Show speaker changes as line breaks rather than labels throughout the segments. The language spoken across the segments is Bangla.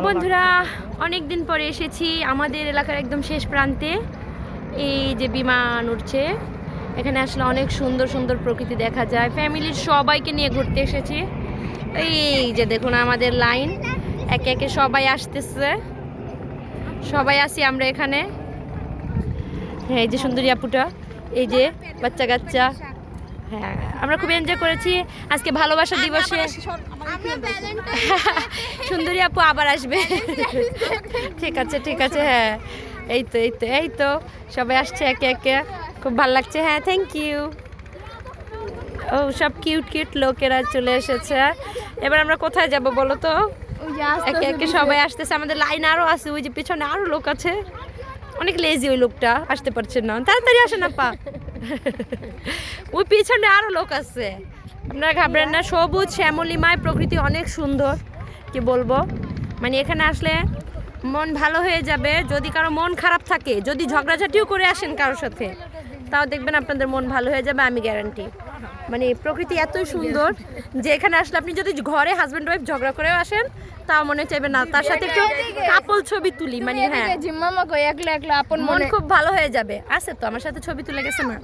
বন্ধুরা অনেক দিন পরে এসেছি আমাদের এলাকার একদম শেষ প্রান্তে। এই যে বিমান উঠছে, এখানে আসলে অনেক সুন্দর সুন্দর প্রকৃতি দেখা যায়। ফ্যামিলির সবাইকে নিয়ে ঘুরতে এসেছি। এই যে দেখুন আমাদের লাইন, একে একে সবাই আসতেছে, সবাই আসি আমরা এখানে। হ্যাঁ, এই যে সুন্দরী আপুটা, এই যে বাচ্চা কাচ্চা। হ্যাঁ, আমরা খুব এনজয় করেছি আজকে ভালোবাসা দিবসে। সুন্দরী আপু আবার আসবে। ঠিক আছে ঠিক আছে। হ্যাঁ, এই তো সবাই আসছে একে একে, খুব ভালো লাগছে। হ্যাঁ, থ্যাংক ইউ। ও সব কিউট কিউট লোকেরা চলে এসেছে। এবার আমরা কোথায় যাব বলো তো? একে একে সবাই আসতেছে, আমাদের লাইন আরও আছে, ওই যে পিছনে আরও লোক আছে। অনেক লেজি ওই লোকটা, আসতে পারছে না, তাড়াতাড়ি আসে না পা। ওই পিছনে আরও লোক আছে, আপনারা ঘাবড়েন না। সবুজ শ্যামলিমায় প্রকৃতি অনেক সুন্দর, কি বলবো, মানে এখানে আসলে মন ভালো হয়ে যাবে। যদি কারো মন খারাপ থাকে, যদি ঝগড়াঝাটিও করে আসেন কারোর সাথে, তাও দেখবেন আপনাদের মন ভালো হয়ে যাবে, আমি গ্যারান্টি। মানে প্রকৃতি এতই সুন্দর যে এখানে আসলে আপনি যদি ঘরে হাজব্যান্ড ওয়াইফ ঝগড়া করেও আসেন, তাও মনে চাইবে না তার সাথে একটু কাপল ছবি তুলি। মানে হ্যাঁ, মন খুব ভালো হয়ে যাবে। আছে তো আমার সাথে ছবি তুলে গেছে না।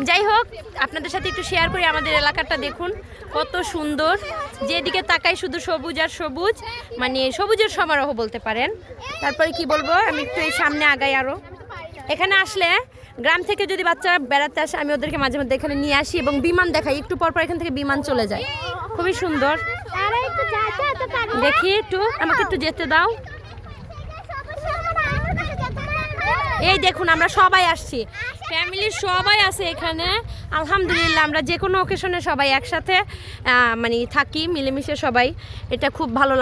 যাই হোক, আপনাদের সাথে একটু শেয়ার করি আমাদের এলাকাটা। দেখুন কত সুন্দর, যেদিকে তাকাই শুধু সবুজ আর সবুজ, মানে সবুজের সমারোহ বলতে পারেন। তারপরে কি বলবো, আমি একটু এই সামনে আগাই আরও। এখানে আসলে গ্রাম থেকে যদি বাচ্চারা বেড়াতে আসে, আমি ওদেরকে মাঝে মধ্যে এখানে নিয়ে আসি এবং বিমান দেখাই। একটু পর পর এখান থেকে বিমান চলে যায়, খুবই সুন্দর। দেখি একটু, আমাকে একটু যেতে দাও। এই দেখুন আমরা সবাই আসছি, ফ্যামিলির সবাই আছে এখানে। আলহামদুলিল্লাহ, আমরা যে কোনো অকেশনে সবাই একসাথে মানে থাকি, মিলেমিশে সবাই। এটা খুব ভালো লাগে।